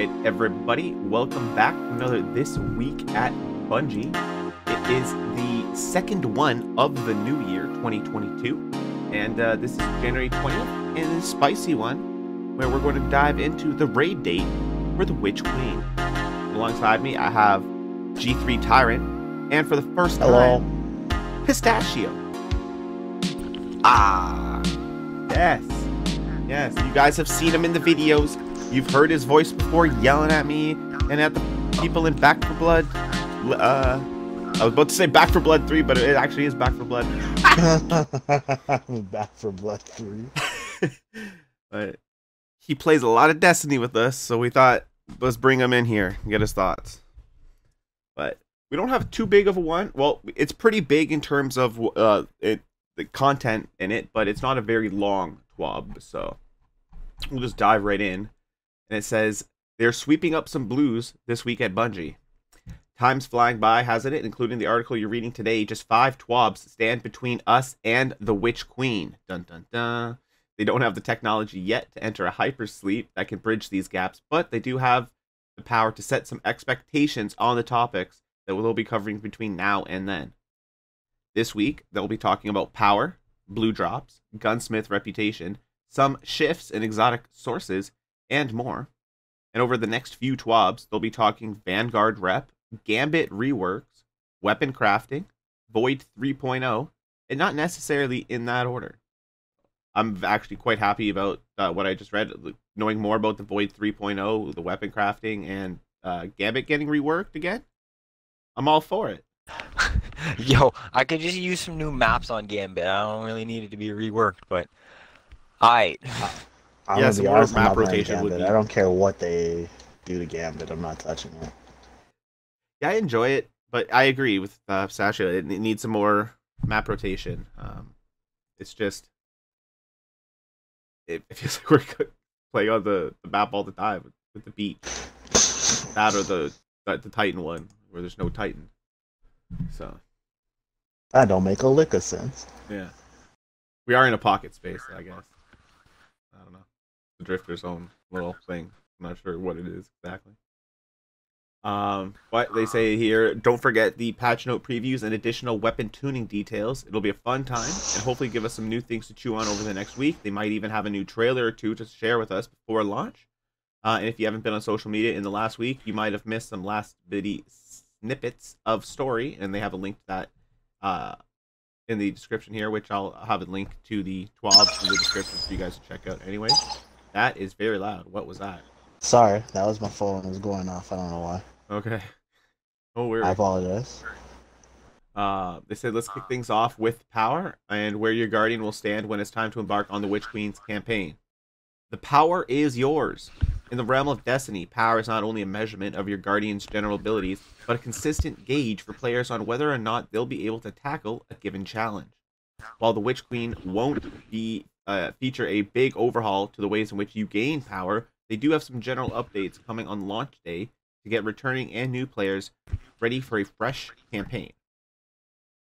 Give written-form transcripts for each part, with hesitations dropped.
Alright, everybody, welcome back to another This Week at Bungie. It is the second one of the new year, 2022, and this is January 20th, and a spicy one, where we're going to dive into the raid date for the Witch Queen. Alongside me, I have G3 Tyrant, and for the first time, Pistachio. Yes, you guys have seen him in the videos. You've heard his voice before yelling at me and at the people in Back 4 Blood. I was about to say Back 4 Blood 3, but it actually is Back 4 Blood. Back 4 Blood 3. But he plays a lot of Destiny with us, so we thought, let's bring him in here and get his thoughts. But we don't have too big of a one. Well, it's pretty big in terms of the content in it, but it's not a very long Twab, so we'll just dive right in. And it says, they're sweeping up some blues this week at Bungie. Time's flying by, hasn't it? Including the article you're reading today, just 5 Twabs stand between us and the Witch Queen. Dun dun dun. They don't have the technology yet to enter a hypersleep that can bridge these gaps, but they do have the power to set some expectations on the topics that we'll be covering between now and then. This week, they'll be talking about power, blue drops, gunsmith reputation, some shifts in exotic sources, and more. And over the next few Twabs, they'll be talking Vanguard rep, Gambit reworks, weapon crafting, Void 3.0, and not necessarily in that order. I'm actually quite happy about what I just read, knowing more about the Void 3.0, the weapon crafting, and Gambit getting reworked again. I'm all for it. Yo, I could just use some new maps on Gambit. I don't really need it to be reworked, but alright. Yes, more map rotation would be. I don't care what they do to Gambit. I'm not touching it. Yeah, I enjoy it, but I agree with Sasha. It needs some more map rotation. It's just it feels like we're playing on the map all the time with the beat. That or the Titan one where there's no Titan. So that don't make a lick of sense. Yeah, we are in a pocket space, I guess. I don't know. The Drifter's own little thing. I'm not sure what it is exactly. But they say here, don't forget the patch note previews and additional weapon tuning details. It'll be a fun time and hopefully give us some new things to chew on over the next week. They might even have a new trailer or two to share with us before launch. And if you haven't been on social media in the last week, you might have missed some last bitty snippets of story, and they have a link to that in the description here, which I'll have a link to the Twab in the description for you guys to check out. Anyway, that is very loud. What was that? Sorry, that was my phone. It was going off. I don't know why. Okay. Oh, weird. I apologize. They said, let's kick things off with power and where your guardian will stand when it's time to embark on the Witch Queen's campaign. The power is yours. In the realm of Destiny, power is not only a measurement of your guardian's general abilities, but a consistent gauge for players on whether or not they'll be able to tackle a given challenge. While the Witch Queen won't be feature a big overhaul to the ways in which you gain power, they do have some general updates coming on launch day to get returning and new players ready for a fresh campaign.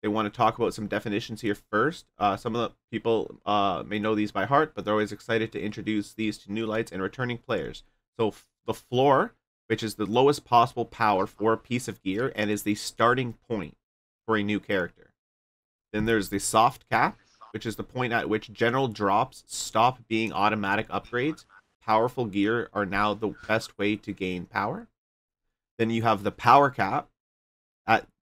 They want to talk about some definitions here first. Some of the people may know these by heart, but they're always excited to introduce these to new lights and returning players. So the floor, which is the lowest possible power for a piece of gear and is the starting point for a new character. Then there's the soft cap, which is the point at which general drops stop being automatic upgrades. Powerful gear are now the best way to gain power. Then you have the power cap.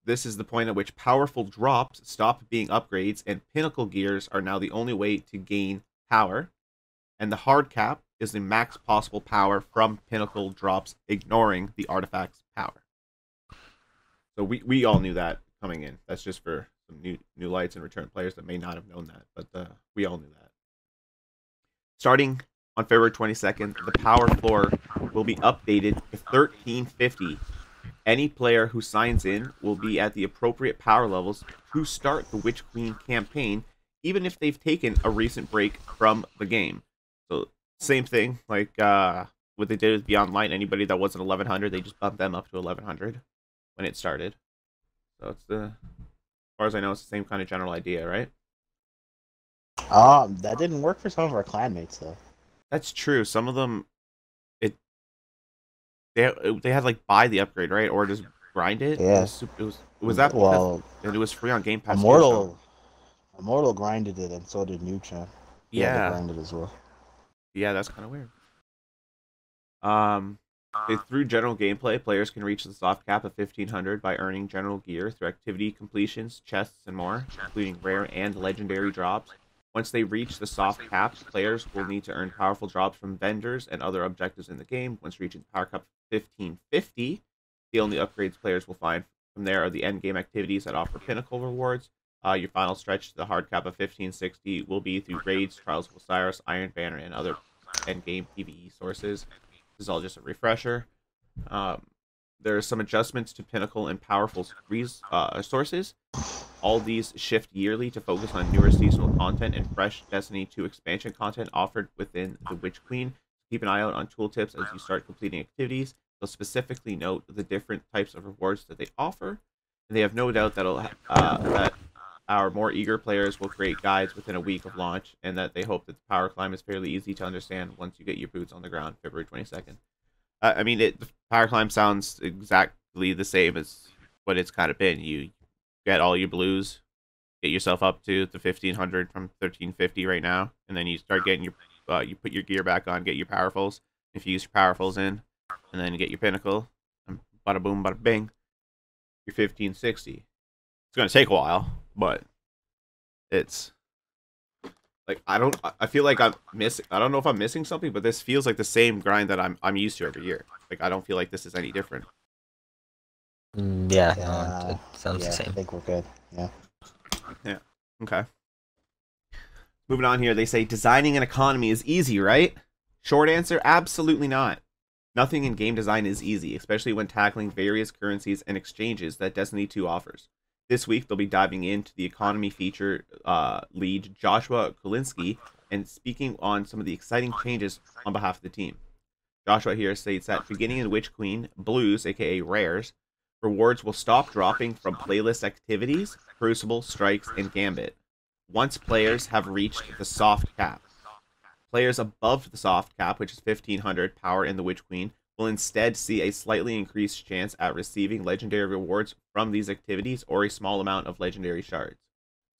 This is the point at which powerful drops stop being upgrades, and pinnacle gears are now the only way to gain power. And the hard cap is the max possible power from pinnacle drops, ignoring the artifact's power. So we all knew that coming in. That's just for some new lights and return players that may not have known that, but we all knew that. Starting on February 22nd, the power floor will be updated to 1350. Any player who signs in will be at the appropriate power levels to start the Witch Queen campaign, even if they've taken a recent break from the game. So, same thing, like what they did with Beyond Light. Anybody that wasn't 1100, they just bumped them up to 1100 when it started. So, it's as far as I know, it's the same kind of general idea, right? That didn't work for some of our clanmates, though. That's true. Some of them, they had like buy the upgrade, right, or just grind it. Yeah. It was that because Well, and it was free on Game Pass too. So Immortal grinded it, and so did New Champ. He had to yeah, grind it as well. yeah, that's kind of weird. Um, through general gameplay, players can reach the soft cap of 1500 by earning general gear through activity completions, chests, and more, including rare and legendary drops. Once they reach the soft cap, players will need to earn powerful drops from vendors and other objectives in the game. Once reaching the power cap 1550, the only upgrades players will find from there are the end game activities that offer pinnacle rewards. Your final stretch to the hard cap of 1560 will be through raids, Trials of Osiris, Iron Banner, and other end game PvE sources. This is all just a refresher. There are some adjustments to Pinnacle and Powerful sources. All these shift yearly to focus on newer seasonal content and fresh Destiny 2 expansion content offered within the Witch Queen. Keep an eye out on tooltips as you start completing activities. They'll specifically note the different types of rewards that they offer, and they have no doubt that our more eager players will create guides within a week of launch, and that they hope that the power climb is fairly easy to understand once you get your boots on the ground, February 22nd. I mean, the power climb sounds exactly the same as what it's kind of been. You get all your blues, get yourself up to the 1500 from 1350 right now, and then you start getting your, you put your gear back on, get your powerfuls, infuse your powerfuls in, and then you get your pinnacle, and bada boom, bada bing, your 1560. It's going to take a while, but it's like I feel like I'm missing. I don't know if I'm missing something, but this feels like the same grind that I'm used to every year. Like I don't feel like this is any different. Yeah, no, it sounds the same. I think we're good. Yeah. Yeah. Okay. Moving on here, they say designing an economy is easy, right? Short answer, absolutely not. Nothing in game design is easy, especially when tackling various currencies and exchanges that Destiny 2 offers. This week, they'll be diving into the economy feature lead Joshua Kulinski and speaking on some of the exciting changes on behalf of the team. Joshua here states that beginning in Witch Queen, blues, aka rares, rewards will stop dropping from playlist activities, Crucible, Strikes, and Gambit, once players have reached the soft cap. Players above the soft cap, which is 1500 power in the Witch Queen, will instead see a slightly increased chance at receiving legendary rewards from these activities or a small amount of legendary shards.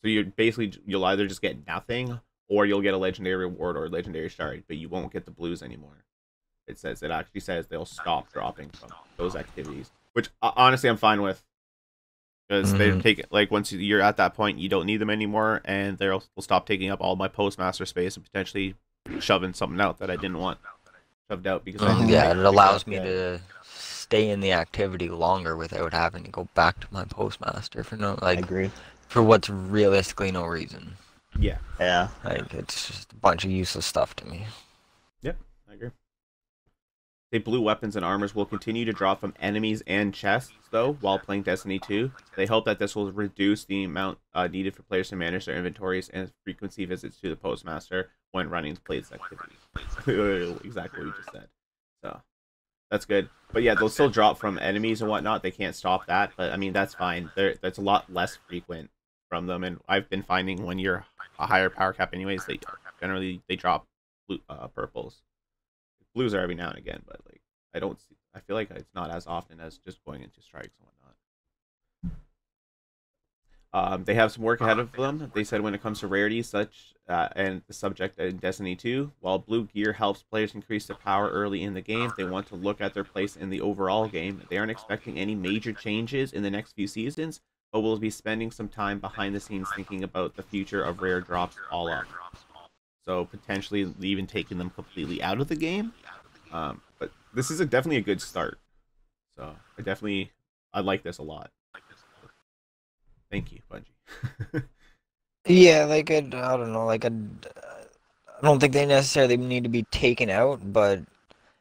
So you'll either just get nothing or you'll get a legendary reward or a legendary shard, but you won't get the blues anymore. It actually says they'll stop dropping from those activities, which honestly I'm fine with, because they take it, like once you're at that point you don't need them anymore, and they'll stop taking up all my postmaster space and potentially shoving something out that I didn't want shoved out because it allows me to stay in the activity longer without having to go back to my postmaster for I agree. For what's realistically no reason. Yeah. Like it's just a bunch of useless stuff to me. Yep, I agree. The blue weapons and armors will continue to drop from enemies and chests, though, while playing Destiny 2. They hope that this will reduce the amount needed for players to manage their inventories and frequency visits to the postmaster when running the plays activities. Exactly what you just said. So, that's good. But yeah, they'll still drop from enemies and whatnot. They can't stop that, but I mean, that's fine. That's a lot less frequent from them, and I've been finding when you're a higher power cap anyways, they drop purples. Blues are every now and again, but like I feel like it's not as often as just going into strikes and whatnot. They have some work ahead of them. They said when it comes to rarities such and the subject in Destiny 2, while blue gear helps players increase their power early in the game, they want to look at their place in the overall game. They aren't expecting any major changes in the next few seasons, but will be spending some time behind the scenes thinking about the future of rare drops all up. So potentially even taking them completely out of the game. But this is definitely a good start. So I like this a lot. Thank you, Bungie. Yeah, I don't know, I don't think they necessarily need to be taken out, but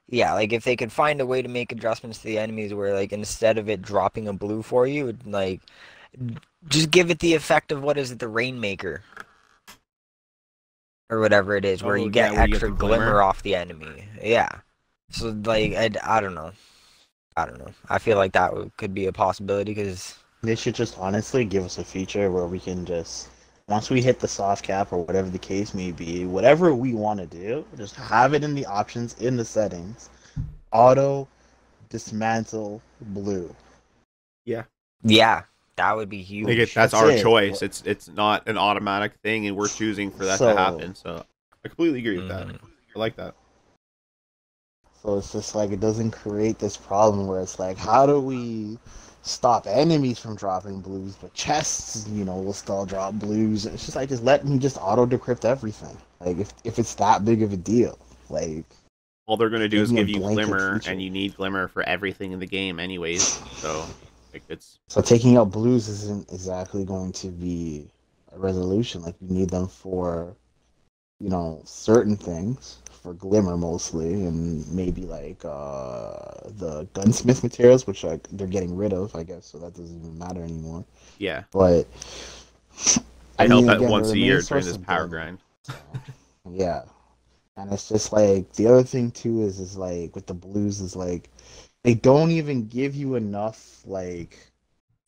yeah, like if they could find a way to make adjustments to the enemies where like instead of it dropping a blue for you, like just give it the effect of the Rainmaker. Or whatever it is, where you get extra glimmer off the enemy. Yeah. So, like, I don't know. I feel like that could be a possibility, because They should just honestly give us a feature where we can just, once we hit the soft cap or whatever the case may be, whatever we want to do, just have it in the options, in the settings. Auto dismantle blue. Yeah. Yeah, that would be huge. That's That's our it. choice. It's not an automatic thing, and we're choosing for that to So happen. So I completely agree with that. Mhm. I like that. so it's just like it doesn't create this problem where it's like, how do we stop enemies from dropping blues, but chests, will still drop blues. It's just like, just let me just auto decrypt everything. Like if it's that big of a deal, like All they're gonna do give is me a give you blanket glimmer, feature. and you need glimmer for everything in the game, anyways. So like it's So taking out blues isn't exactly going to be a resolution. Like you need them for, certain things, for glimmer mostly, and maybe like the gunsmith materials, which like they're getting rid of, I guess, so that doesn't even matter anymore. yeah. But They I help mean, that again, once they're a the year main during source this of power glimmer. grind. So yeah, and it's just like the other thing too is like with the blues is like they don't even give you enough like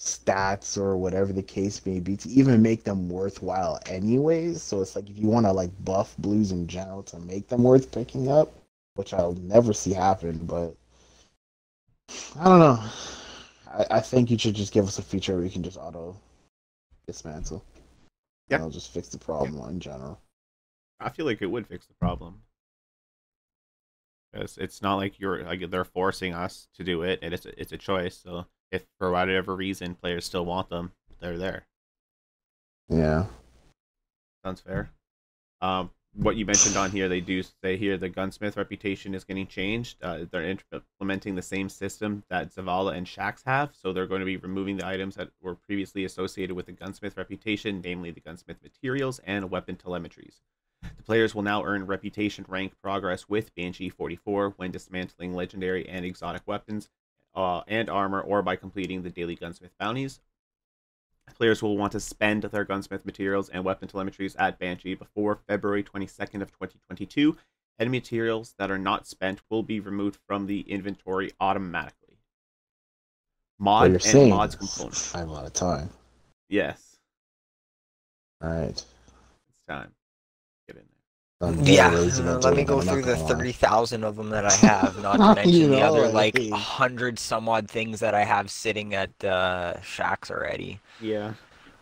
stats or whatever the case may be to even make them worthwhile anyways. So it's like if you want to like buff blues in general to make them worth picking up, which I'll never see happen, but I don't know. I think you should just give us a feature where you can just auto dismantle. Yeah. That'll just fix the problem in general. I feel like it would fix the problem. Because it's not like they're forcing us to do it, and it's a choice. So if for whatever reason players still want them, they're there. Yeah. Sounds fair. What you mentioned on here, they do say here the gunsmith reputation is getting changed. They're implementing the same system that Zavala and Shax have, so they're going to be removing the items that were previously associated with the gunsmith reputation, namely the gunsmith materials and weapon telemetries. The players will now earn reputation rank progress with Banshee 44 when dismantling legendary and exotic weapons and armor, or by completing the daily gunsmith bounties. Players will want to spend their gunsmith materials and weapon telemetries at Banshee before February 22nd of 2022. Enemy materials that are not spent will be removed from the inventory automatically. So you're And saying mods components. I have a lot of time. Yes. Alright. It's time. Get in there. I'm very Yeah, lazy about let me doing that, go I'm not through the gonna lie. 30,000 of them that I have, not to mention the other like like, 100 some odd things that I have sitting at shacks already. Yeah.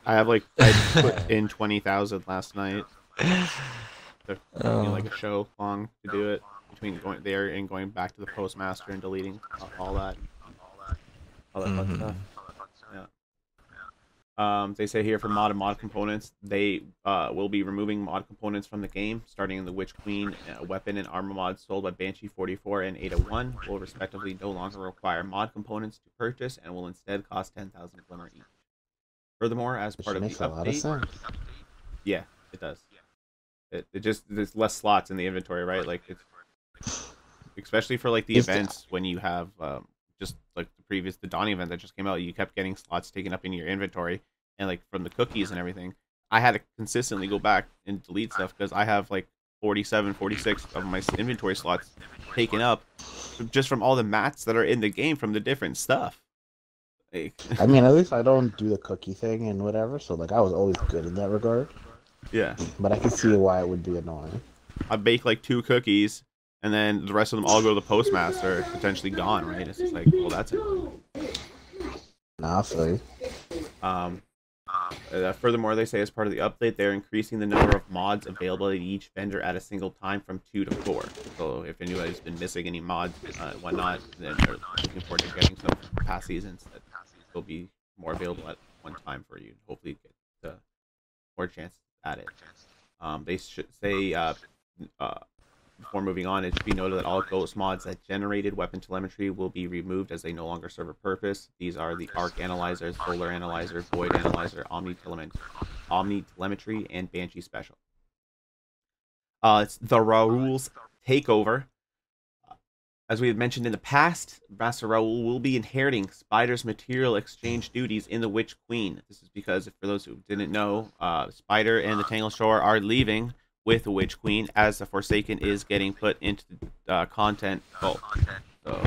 I put in 20,000 last night. They're like a show long to do it between going there and going back to the postmaster and deleting all that fun stuff. Yeah. They say here for mod components, they will be removing mod components from the game, starting in the Witch Queen weapon and armor mods sold by Banshee 44 and 801 will respectively no longer require mod components to purchase and will instead cost 10,000 glimmer each. Furthermore, as part of the makes a lot of update, sense. yeah, it does. It just there's less slots in the inventory, right? Like it's especially for like the events when you have just like the Donnie event that just came out, you kept getting slots taken up in your inventory, and like from the cookies and everything, I had to consistently go back and delete stuff because I have like 47, 46 of my inventory slots taken up just from all the mats that are in the game from the different stuff. Like, I mean, at least I don't do the cookie thing and whatever, so like I was always good in that regard. yeah. But I can see why it would be annoying. I bake like 2 cookies, and then the rest of them all go to the postmaster, potentially gone, right? It's just like, well, that's it. Nah, I feel you. Furthermore, they say as part of the update, they're increasing the number of mods available at each vendor at a single time from 2 to 4. So if anybody's been missing any mods and whatnot, then they're looking forward to getting some past seasons that will be more available at one time for you. Hopefully get more chances at it. They should say before moving on, it should be noted that all Ghost mods that generated weapon telemetry will be removed as they no longer serve a purpose. These are the Arc Analyzer, Solar Analyzer, Void Analyzer, Omni Telemetry, and Banshee Special. It's the Raoul's Takeover. As we had mentioned in the past, Master Raoul will be inheriting Spider's material exchange duties in the Witch Queen. This is because, for those who didn't know, Spider and the Tangle Shore are leaving with the Witch Queen as the Forsaken is getting put into the content vault. So,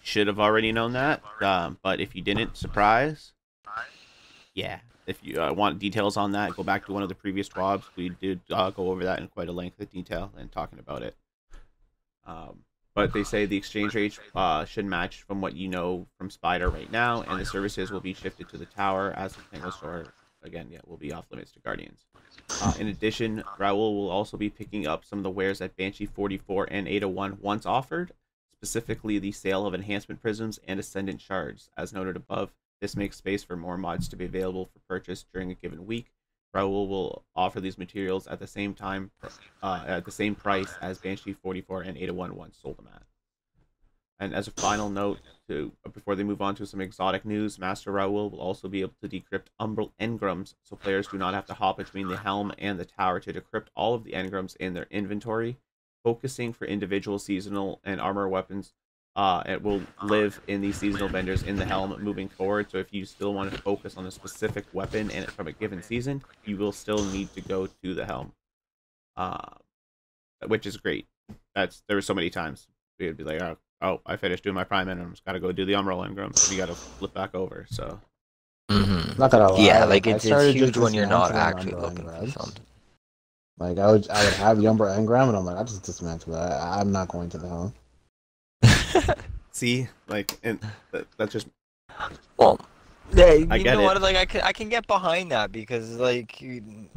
should have already known that, but if you didn't, surprise. Yeah, if you want details on that, go back to one of the previous Twabs. We did go over that in quite a length of detail and talking about it. But they say the exchange rate should match from what you know from Spider right now, and the services will be shifted to the tower as the Tango Store, again, yeah, will be off limits to Guardians. In addition, Raul will also be picking up some of the wares that Banshee 44 and 801 once offered, specifically the sale of enhancement prisms and ascendant shards. As noted above, this makes space for more mods to be available for purchase during a given week. Raul will offer these materials at the same time, at the same price as Banshee 44 and 801 once sold them at. And as a final note, before they move on to some exotic news, Master Raul will also be able to decrypt Engrams, so players do not have to hop between the helm and the tower to decrypt all of the Engrams in their inventory. Focusing for individual seasonal and armor weapons, it will live in these seasonal vendors in the helm moving forward. So if you still want to focus on a specific weapon and from a given season, you will still need to go to the helm, which is great. There were so many times we'd be like, oh, I finished doing my prime and I just got to go do the Umbral Engram. You got to flip back over. So not gonna lie, yeah, like it's started huge just when you're not dismantling actually Umbra looking for Engrams. something. Like I would have the Umbra Engram, and I'm like, I just dismantle it. I'm not going to the helm. see, like, and that's just. Well, yeah, you I get know it. what? Like I can get behind that because like, in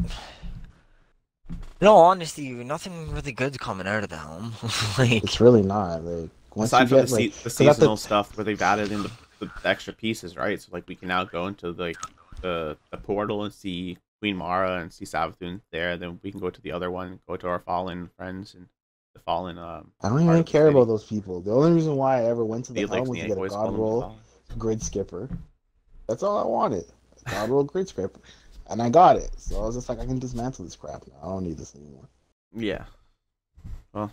all honesty, nothing really good's coming out of the helm. Like It's really not. Like once Aside you from get the 'cause at seasonal stuff where they've added in the extra pieces, right? So like we can now go into like the portal and see Queen Mara and see Savathun there. Then we can go to the other one, go to our fallen friends and the fallen. I don't part even of the care city. about those people. The only reason why I ever went to the The, like, helm was to Sneak get a always god call them the roll, fallen. grid skipper. That's all I wanted. A god roll, grid skipper, and I got it. So I was just like, I can dismantle this crap now. I don't need this anymore. Yeah. Well.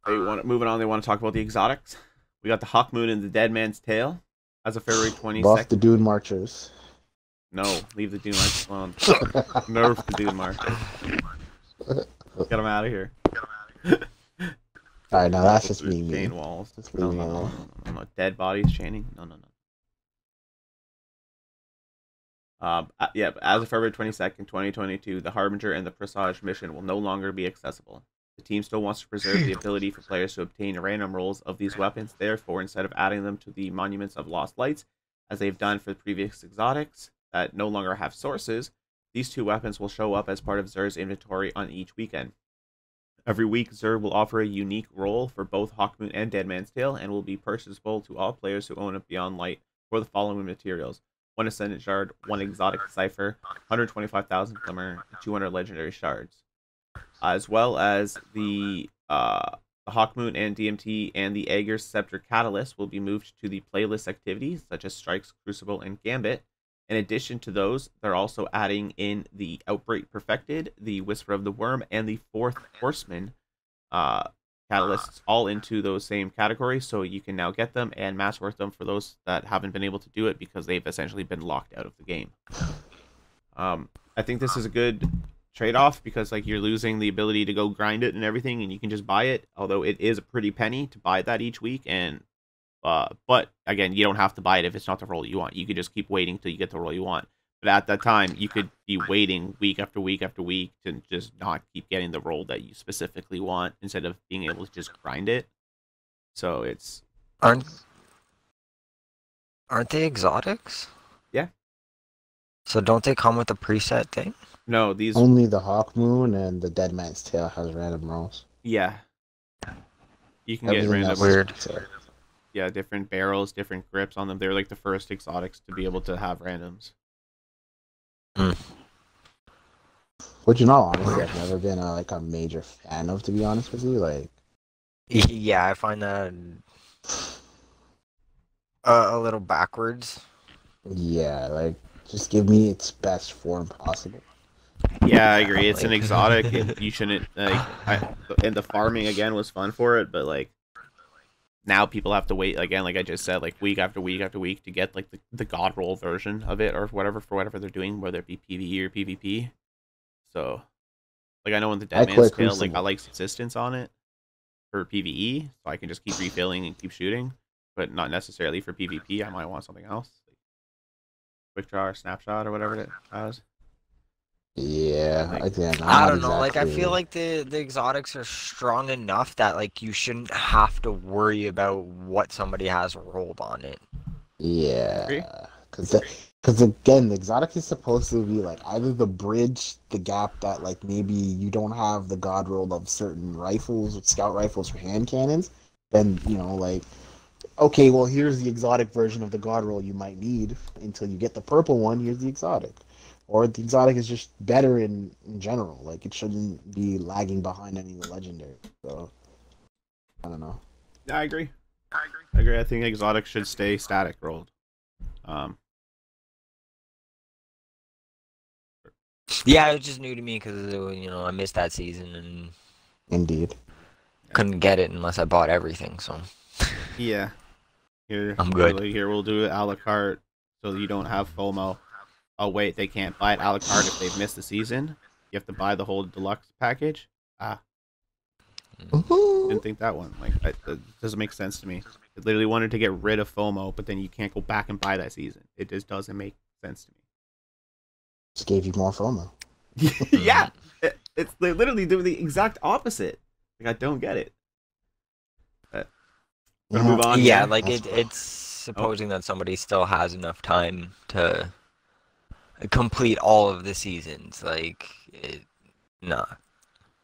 Moving on. They want to talk about the exotics. We got the Hawkmoon and the Dead Man's Tail as of February 22nd. Buff the Dune Marchers. No, leave the Dune Marchers alone. Nerf the Dune Marchers. Get them out of here. Alright, now that's just me. Chain walls. Just No, leave me no, alone. no. Dead bodies chaining. No. Yeah, as of February 22nd, 2022, the Harbinger and the Presage mission will no longer be accessible. The team still wants to preserve the ability for players to obtain random rolls of these weapons. Therefore, instead of adding them to the Monuments of Lost Lights, as they've done for the previous exotics that no longer have sources, these two weapons will show up as part of Xur's inventory on each weekend. Every week, Xur will offer a unique roll for both Hawkmoon and Dead Man's Tail, and will be purchasable to all players who own a Beyond Light for the following materials: 1 Ascendant Shard, 1 Exotic Cipher, 125,000 Glimmer, and 200 Legendary Shards. As well as the Hawkmoon and DMT and the Aegir's Scepter Catalyst will be moved to the playlist activities, such as Strikes, Crucible, and Gambit. In addition to those, they're also adding in the Outbreak Perfected, the Whisper of the Worm, and the Fourth Horseman catalysts all into those same categories, so you can now get them and mass work them for those that haven't been able to do it because they've essentially been locked out of the game. I think this is a good trade-off because like you're losing the ability to go grind it and everything, and you can just buy it, although it is a pretty penny to buy that each week. And but again, you don't have to buy it if it's not the role you want. You could just keep waiting till you get the role you want. But at that time, you could be waiting week after week after week to just not keep getting the role that you specifically want instead of being able to just grind it. So it's aren't they exotics? Yeah. So don't they come with a preset thing? No, these Only the Hawkmoon and the Dead Man's Tail has random rolls. Yeah. You can Everything get random else is Weird. preset. Yeah, different barrels, different grips on them. They're like the first exotics to be able to have randoms. Which, in all honesty, I've never been a major fan of, to be honest with you. Like, Yeah, I find that a little backwards. yeah, like just give me its best form possible. Yeah, I agree. It's an Like- exotic, and you shouldn't and the farming again was fun for it, but like now people have to wait again, like I just said, like week after week after week to get like the god roll version of it or whatever for whatever they're doing, whether it be PvE or PvP. So, like I know in the Dead I Man's quit Tale, like Crucible. I like subsistence on it for PvE, so I can just keep refilling and keep shooting, but not necessarily for PvP. I might want something else, like quick draw or snapshot or whatever it has. Yeah, Like, again, I'm I not don't know. Like, I feel exactly. like the exotics are strong enough that like you shouldn't have to worry about what somebody has rolled on it. agree? Yeah, because again, the exotic is supposed to be like either the bridge, the gap that like maybe you don't have the god roll of certain rifles, scout rifles or hand cannons. Then like okay, well here's the exotic version of the god roll you might need until you get the purple one. Here's the exotic, or the exotic is just better in general. Like it shouldn't be lagging behind any of the legendary. So I don't know. Yeah, I agree. I agree. I think exotic should stay static rolled. Um, Yeah, it was just new to me because I missed that season and Indeed. couldn't get it unless I bought everything. So yeah. Here, I'm good. here we'll do it a la carte, so you don't have FOMO. Oh wait, they can't buy it a la carte if they've missed the season. You have to buy the whole deluxe package. Ah, didn't think that one. Like, that doesn't make sense to me. It literally wanted to get rid of FOMO, but then you can't go back and buy that season. It just doesn't make sense to Just gave you more FOMO. me. Yeah, it's they literally doing the exact opposite. Like, I don't get it. But we're gonna move on. Yeah, here. like it's supposing that somebody still has enough time to complete all of the seasons. Like, nah.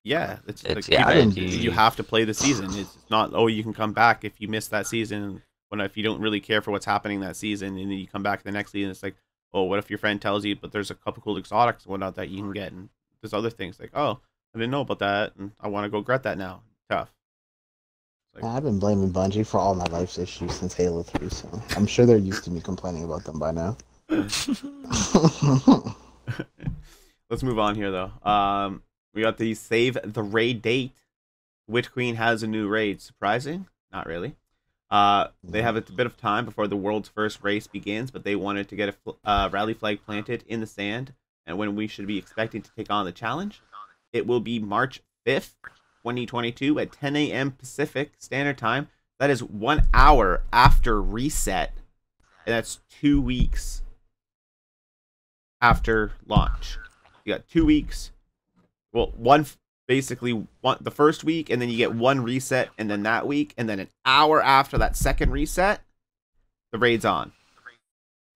Yeah, it's like Yeah, you have to play the season. It's not, oh, you can come back if you miss that season. When if you don't really care for what's happening that season, and then you come back the next season, it's like, oh, what if your friend tells you, but there's a couple cool exotics and whatnot that you can get, and there's other things like, oh, I didn't know about that, and I want to go get that now. Tough. Like, I've been blaming Bungie for all my life's issues since Halo 3, so I'm sure they're used to me complaining about them by now. let's move on here though. We got the save the raid date. Witch Queen has a new raid. Surprising? Not really. They have a bit of time before the world's first race begins, but they wanted to get a rally flag planted in the sand, and when we should be expecting to take on the challenge. It will be March 5th, 2022 at 10 a.m. Pacific Standard Time. That is 1 hour after reset, and that's 2 weeks after launch. You got 2 weeks. Well, basically the first week, and then you get one reset, and then that week, and then an hour after that second reset, the raid's on.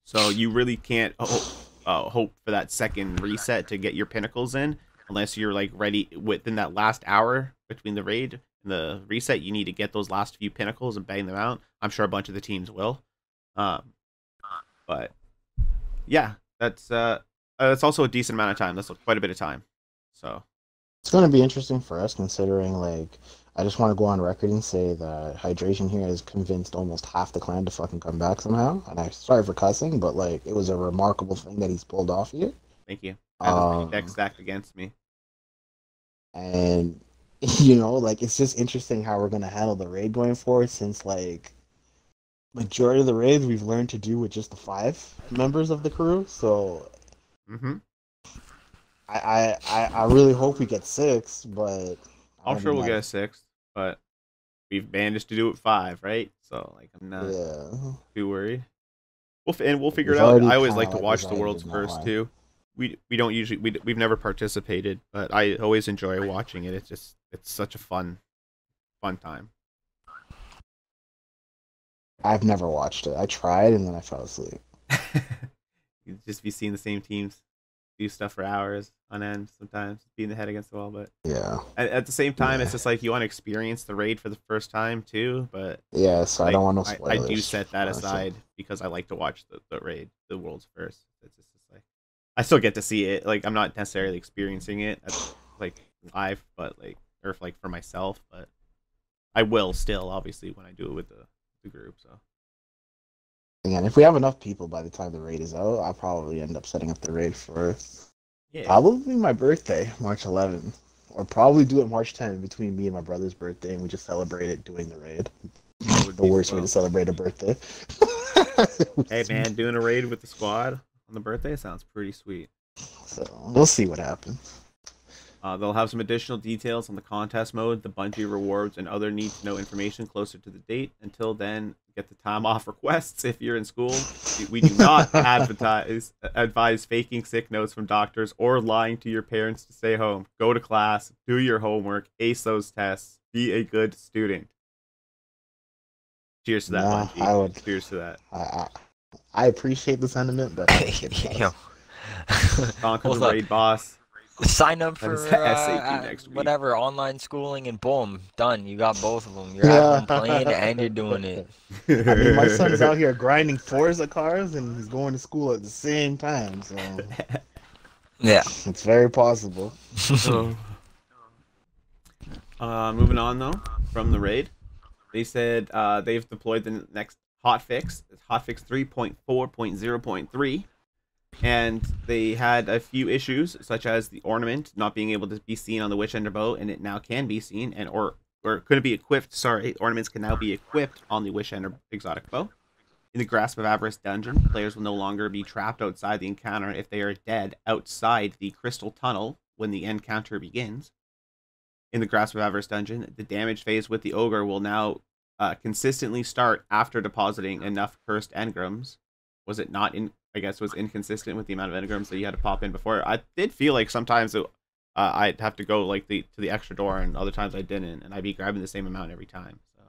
So you really can't hope for that second reset to get your pinnacles in, unless you're like ready within that last hour between the raid and the reset. You need to get those last few pinnacles and bang them out. I'm sure a bunch of the teams will. But yeah, that's also a decent amount of time. That's quite a bit of time. So it's going to be interesting for us considering, like, I just want to go on record and say that Hydration here has convinced almost half the clan to fucking come back somehow. And I'm sorry for cussing, but, like, it was a remarkable thing that he's pulled off here. Thank you. I have a deck stacked against me. And, like, it's just interesting how we're going to handle the raid going forward since, like, majority of the raids we've learned to do with just the 5 members of the crew. So, I really hope we get 6, but I'm sure we'll get a 6th, but we've managed to do it 5, right? So like I'm not too worried. We'll figure it out. I always like to watch the world's first too. We don't usually we've never participated, but I always enjoy watching it. It's such a fun time. I've never watched it. I tried and then I fell asleep. You'd just be seeing the same teams do stuff for hours on end sometimes, being the head against the wall, but yeah. At the same time, it's just like you want to experience the raid for the first time too, but yeah, so I don't want no spoilers. I do set that aside because I like to watch the raid, the world's first. It's just like I still get to see it. Like I'm not necessarily experiencing it like live, but like or like for myself, but I will still obviously when I do it with the group. So again, if we have enough people by the time the raid is out, I'll probably end up setting up the raid for probably my birthday, March 11th. Or probably do it March 10th between me and my brother's birthday, and we just celebrate it doing the raid. The worst way to celebrate a birthday. Hey man, doing a raid with the squad on the birthday sounds pretty sweet. So we'll see what happens. They'll have some additional details on the contest mode, the Bungie rewards, and other need-to-know information closer to the date. Until then, get the time off requests if you're in school. We do not advise faking sick notes from doctors or lying to your parents to stay home. Go to class, do your homework, ace those tests, be a good student. Cheers to that, Nah, Bungie. I would. Cheers to that. I appreciate the sentiment, but I don't Yo. Conquer Hold the up. raid boss. Sign up That is for the SAT next week. whatever online schooling and boom, done. You got both of them. You're at home playing and you're doing it. I mean, my son's out here grinding Forza cars and he's going to school at the same time, so Yeah. it's very possible. Moving on though from the raid, they said they've deployed the next hotfix. It's hotfix 3.4.0.3, and they had a few issues such as the ornament not being able to be seen on the Witchender bow, and it now can be seen, and or couldn't be equipped. Sorry, ornaments can now be equipped on the Witchender exotic bow. In the Grasp of Avarice dungeon, players will no longer be trapped outside the encounter if they are dead outside the crystal tunnel when the encounter begins. In the Grasp of Avarice dungeon, the damage phase with the ogre will now consistently start after depositing enough cursed engrams. Was it not in? I guess was inconsistent with the amount of engrams that you had to pop in before. I did feel like sometimes I'd have to go like to the extra door, and other times I didn't, and I'd be grabbing the same amount every time. So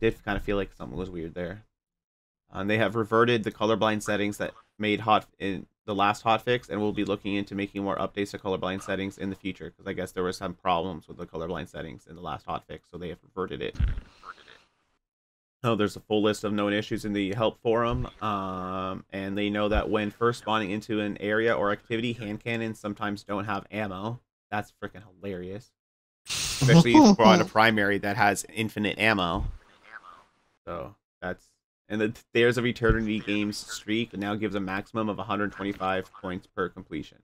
did kind of feel like something was weird there. And they have reverted the colorblind settings that made hot in the last hotfix, and we'll be looking into making more updates to colorblind settings in the future, because I guess there were some problems with the colorblind settings in the last hotfix, so they have reverted it. Oh, there's a full list of known issues in the help forum, and they know that when first spawning into an area or activity, hand cannons sometimes don't have ammo. That's freaking hilarious, especially if you spawn a primary that has infinite ammo. So that's. And the Dares of Eternity games streak now gives a maximum of 125 points per completion.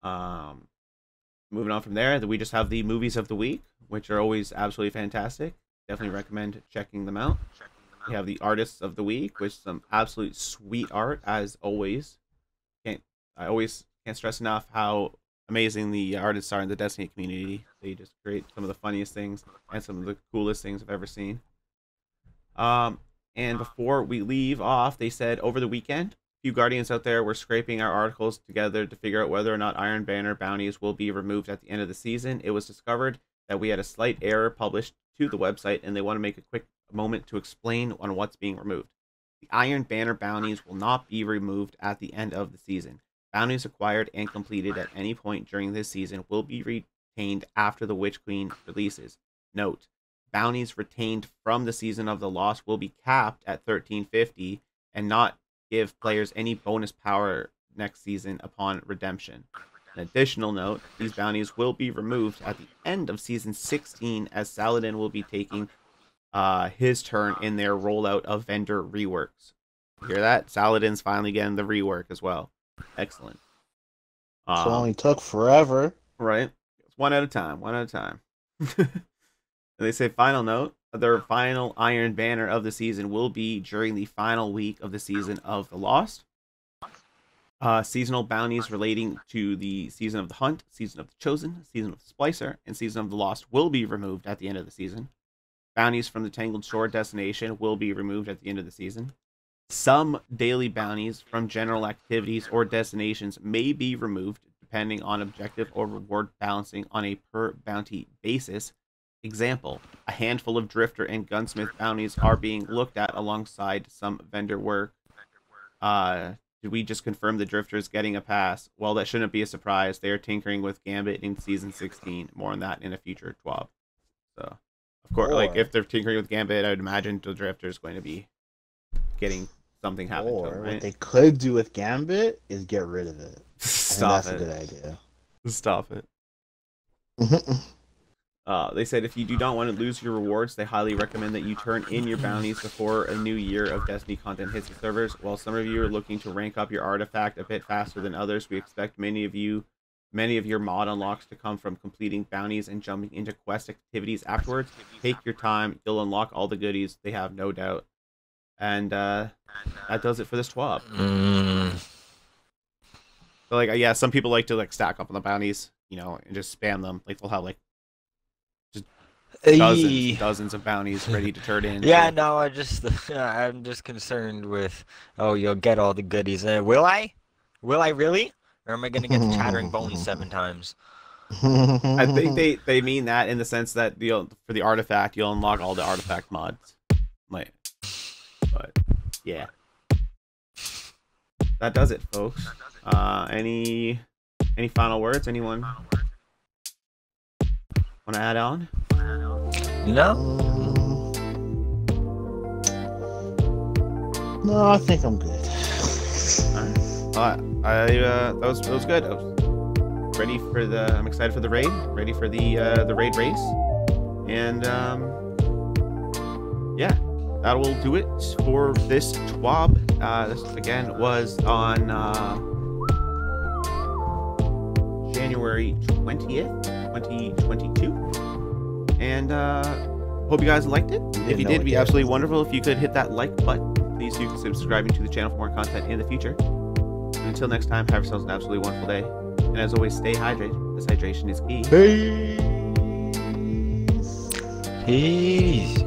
Moving on from there, we just have the movies of the week, which are always absolutely fantastic. Definitely recommend checking them out. We have the artists of the week, with some absolute sweet art as always. I always can't stress enough how amazing the artists are in the Destiny community. They just create some of the funniest things and some of the coolest things I've ever seen. And before we leave off, they said over the weekend, a few Guardians out there were scraping our articles together to figure out whether or not Iron Banner bounties will be removed at the end of the season. It was discovered that we had a slight error published to the website, and they want to make a quick moment to explain on what's being removed. The Iron Banner bounties will not be removed at the end of the season. Bounties acquired and completed at any point during this season will be retained after the Witch Queen releases. Note: bounties retained from the Season of the Lost will be capped at 1350 and not give players any bonus power next season upon redemption. An additional note, these bounties will be removed at the end of Season 16, as Saladin will be taking his turn in their rollout of vendor reworks. You hear that? Saladin's finally getting the rework as well. Excellent. It only took forever. Right? It's one at a time. And they say, final note, their final Iron Banner of the season will be during the final week of the Season of the Lost. Seasonal bounties relating to the Season of the Hunt, Season of the Chosen, Season of the Splicer, and Season of the Lost will be removed at the end of the season. Bounties from the Tangled Shore destination will be removed at the end of the season. Some daily bounties from general activities or destinations may be removed depending on objective or reward balancing on a per bounty basis. Example, a handful of Drifter and Gunsmith bounties are being looked at alongside some vendor work. Did we just confirm the Drifter's getting a pass? Well, that shouldn't be a surprise. They are tinkering with Gambit in Season 16. More on that in a future Twab. So, of course, like, if they're tinkering with Gambit, I would imagine the Drifter's going to be getting something happen to him, right? What they could do with Gambit is get rid of it. Stop it. That's a good idea. Stop it. They said if you do not want to lose your rewards, they highly recommend that you turn in your bounties before a new year of Destiny content hits the servers. While some of you are looking to rank up your artifact a bit faster than others, we expect many of your mod unlocks to come from completing bounties and jumping into quest activities afterwards. Take your time. You'll unlock all the goodies. They have no doubt. And that does it for this Twab. But like, yeah, some people like to like stack up on the bounties, you know, and just spam them. Like they'll have like just dozens and dozens of bounties ready to turn in. Yeah, no, I'm just concerned with, oh, you'll get all the goodies. Will I? Will I really? Or am I gonna get the chattering bones 7 times? I think they mean that in the sense that for the artifact you'll unlock all the artifact mods. Like, but yeah, that does it, folks. Any final words? Anyone want to add on? No. No, I think I'm good. That was good. I was ready for I'm excited for the raid. Ready for the raid race, and yeah, that will do it for this Twab. This again was on January 20th, 2022, and hope you guys liked it. If you did, it'd be absolutely wonderful if you could hit that like button. Please do subscribing to the channel for more content in the future. And until next time, have yourselves an absolutely wonderful day. And as always, stay hydrated, because hydration is key. Peace. Peace.